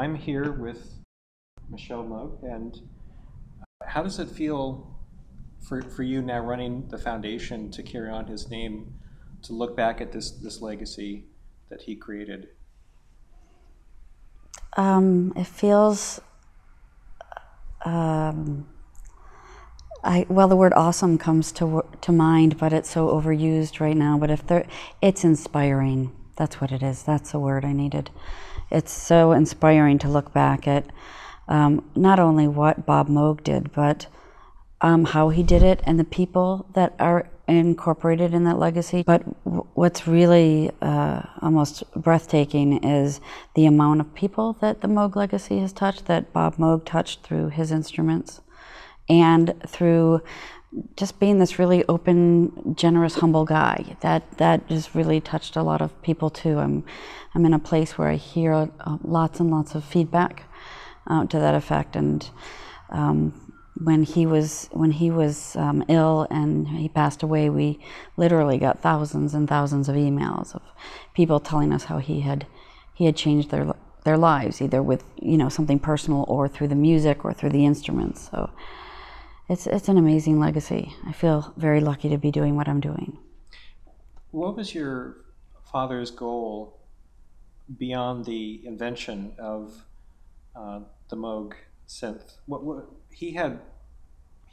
I'm here with Michelle Moog, and how does it feel for you now running the foundation to carry on his name, to look back at this legacy that he created? It feels, well, the word awesome comes to mind, but it's so overused right now. But it's inspiring. That's what it is. That's the word I needed. It's so inspiring to look back at not only what Bob Moog did, but how he did it and the people that are incorporated in that legacy. But what's really almost breathtaking is the amount of people that the Moog legacy has touched, that Bob Moog touched through his instruments and through just being this really open, generous, humble guy. That just really touched a lot of people too. I'm in a place where I hear lots and lots of feedback to that effect. And when he was ill and he passed away, we literally got thousands and thousands of emails of people telling us how he had changed their lives, either with something personal or through the music or through the instruments. So it's an amazing legacy. I feel very lucky to be doing what I'm doing. What was your father's goal beyond the invention of the Moog synth? What he had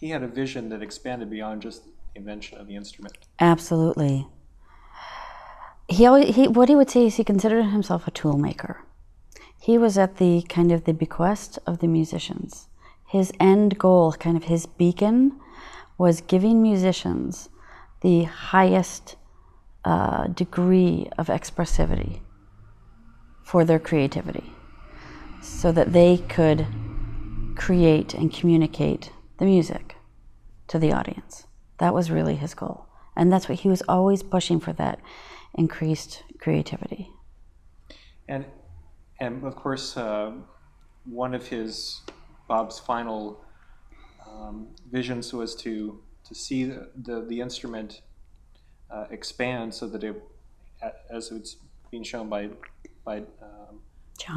a vision that expanded beyond just the invention of the instrument. Absolutely. What he would say is he considered himself a toolmaker. He was at the kind of the bequest of the musicians. His end goal, kind of his beacon, was giving musicians the highest degree of expressivity for their creativity, so that they could create and communicate the music to the audience. That was really his goal. And that's what he was always pushing for, that increased creativity. And of course, one of Bob's final visions was to see the instrument expand, so that it, as it's being shown by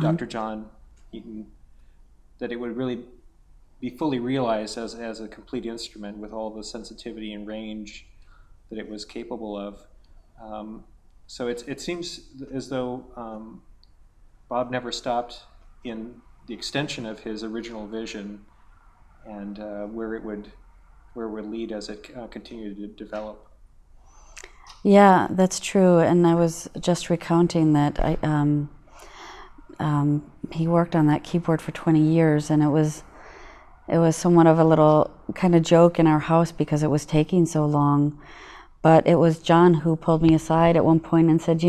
Dr. John Eaton, that it would really be fully realized as a complete instrument with all the sensitivity and range that it was capable of. So it seems as though Bob never stopped in the extension of his original vision, and where it would lead as it continued to develop. Yeah, that's true. And I was just recounting that he worked on that keyboard for 20 years, and it was somewhat of a little kind of joke in our house because it was taking so long. But it was John who pulled me aside at one point and said,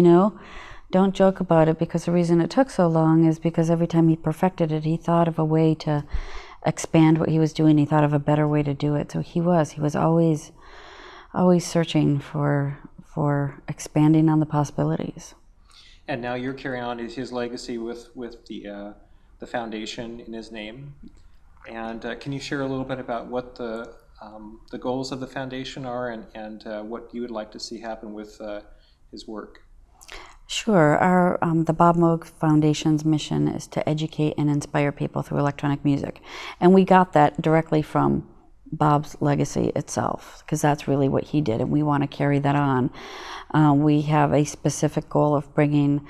don't joke about it, because the reason it took so long is because every time he perfected it, he thought of a way to expand what he was doing. He thought of a better way to do it. So he was always searching for expanding on the possibilities. And now you're carrying on his legacy with the foundation in his name. And can you share a little bit about what the goals of the foundation are, and what you would like to see happen with his work? Sure. The Bob Moog Foundation's mission is to educate and inspire people through electronic music. And we got that directly from Bob's legacy itself, because that's really what he did, and we want to carry that on. We have a specific goal of bringing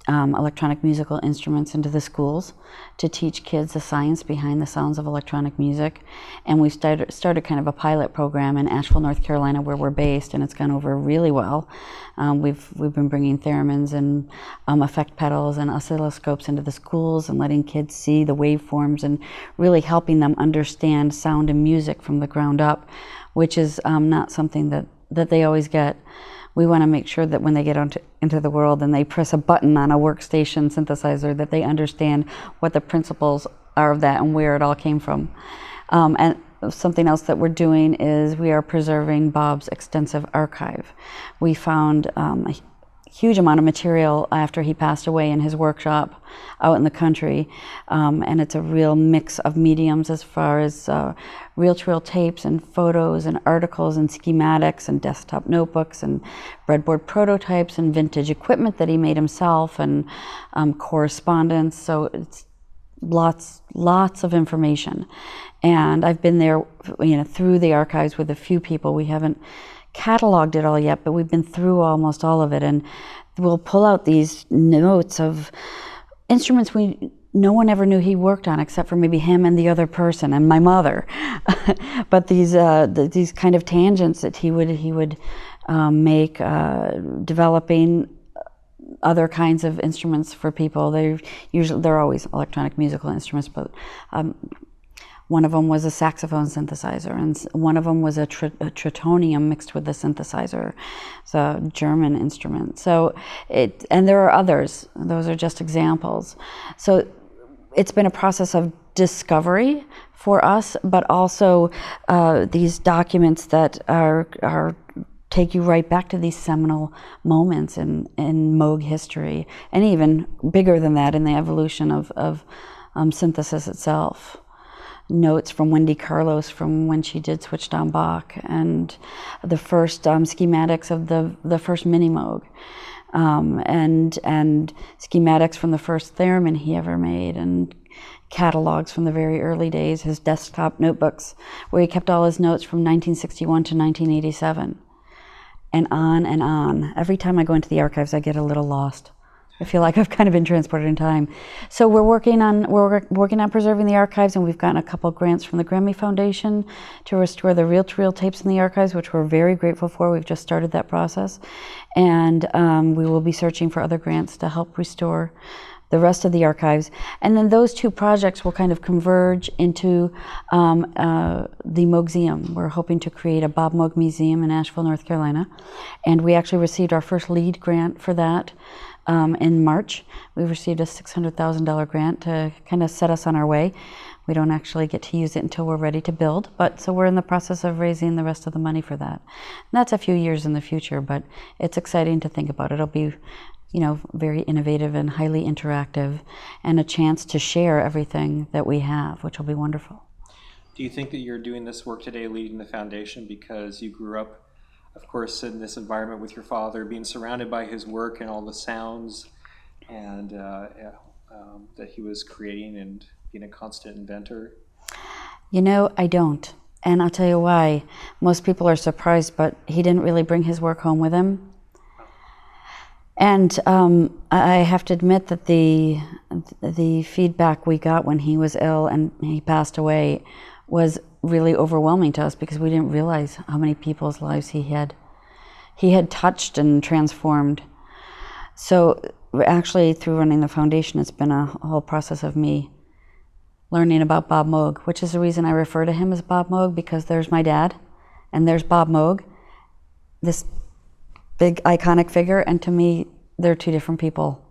electronic musical instruments into the schools to teach kids the science behind the sounds of electronic music. And we started kind of a pilot program in Asheville, North Carolina, where we're based, and it's gone over really well. We've been bringing theremins and effect pedals and oscilloscopes into the schools and letting kids see the waveforms and really helping them understand sound and music from the ground up, which is not something that they always get. We want to make sure that when they get into the world and they press a button on a workstation synthesizer, that they understand what the principles are of that and where it all came from. And something else that we're doing is we are preserving Bob's extensive archive. We found a huge amount of material after he passed away in his workshop out in the country, and it's a real mix of mediums as far as reel-to-reel tapes and photos and articles and schematics and desktop notebooks and breadboard prototypes and vintage equipment that he made himself, and correspondence. So lots of information. And I've been there, through the archives with a few people. We haven't cataloged it all yet, but we've been through almost all of it, and we'll pull out these notes of instruments no one ever knew he worked on, except for maybe him and the other person and my mother. But these kind of tangents that he would make, developing other kinds of instruments for people. They're always electronic musical instruments, but one of them was a saxophone synthesizer, and one of them was a tritonium mixed with a synthesizer. It's a German instrument. And there are others. Those are just examples. So it's been a process of discovery for us, but also these documents that take you right back to these seminal moments in Moog history, and even bigger than that in the evolution of synthesis itself. Notes from Wendy Carlos from when she did Switched on Bach, and the first schematics of the first mini Moog, and schematics from the first theremin he ever made, and catalogs from the very early days, his desktop notebooks where he kept all his notes from 1961 to 1987, and on and on. Every time I go into the archives, I get a little lost. I feel like I've kind of been transported in time. So we're working on preserving the archives, and we've gotten a couple grants from the Grammy Foundation to restore the reel-to-reel tapes in the archives, which we're very grateful for. We've just started that process. And we will be searching for other grants to help restore the rest of the archives. And then those two projects will kind of converge into the Moogseum. We're hoping to create a Bob Moog Museum in Asheville, North Carolina. And we actually received our first lead grant for that. In March. We received a $600,000 grant to kind of set us on our way. We don't actually get to use it until we're ready to build, but so we're in the process of raising the rest of the money for that. And that's a few years in the future, but it's exciting to think about. It'll be, very innovative and highly interactive, and a chance to share everything that we have, which will be wonderful. Do you think that you're doing this work today, leading the foundation, because you grew up, of course, in this environment with your father, being surrounded by his work and all the sounds and that he was creating, and being a constant inventor? I don't. And I'll tell you why. Most people are surprised, but he didn't really bring his work home with him. And I have to admit that the feedback we got when he was ill and he passed away was really overwhelming to us, because we didn't realize how many people's lives he had touched and transformed. So actually, through running the foundation, it's been a whole process of me learning about Bob Moog, which is the reason I refer to him as Bob Moog, because there's my dad and there's Bob Moog, this big iconic figure, and to me they're two different people.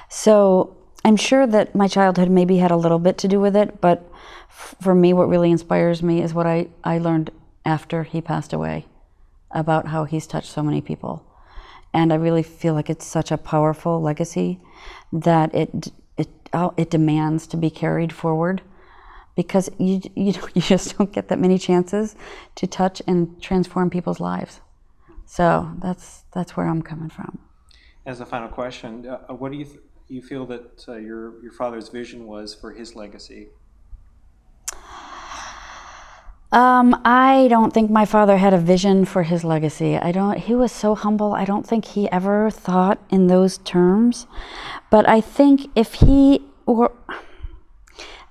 So I'm sure that my childhood maybe had a little bit to do with it, but for me, what really inspires me is what I learned after he passed away, about how he's touched so many people. And I really feel like it's such a powerful legacy that it demands to be carried forward, because you just don't get that many chances to touch and transform people's lives. So that's where I'm coming from. As a final question, what do you feel that your father's vision was for his legacy? I don't think my father had a vision for his legacy. He was so humble. I don't think he ever thought in those terms. But I think if he were,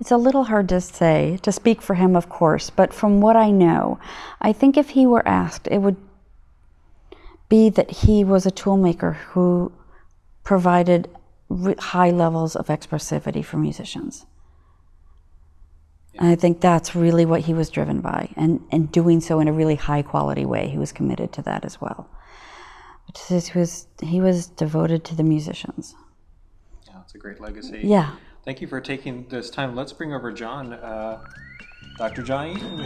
it's a little hard to say, to speak for him, of course, but from what I know, I think if he were asked, it would be that he was a toolmaker who provided high levels of expressivity for musicians. And I think that's really what he was driven by, and doing so in a really high quality way. He was committed to that as well. He was devoted to the musicians. Yeah, it's a great legacy. Yeah. Thank you for taking this time. Let's bring over John, Dr. John Eaton.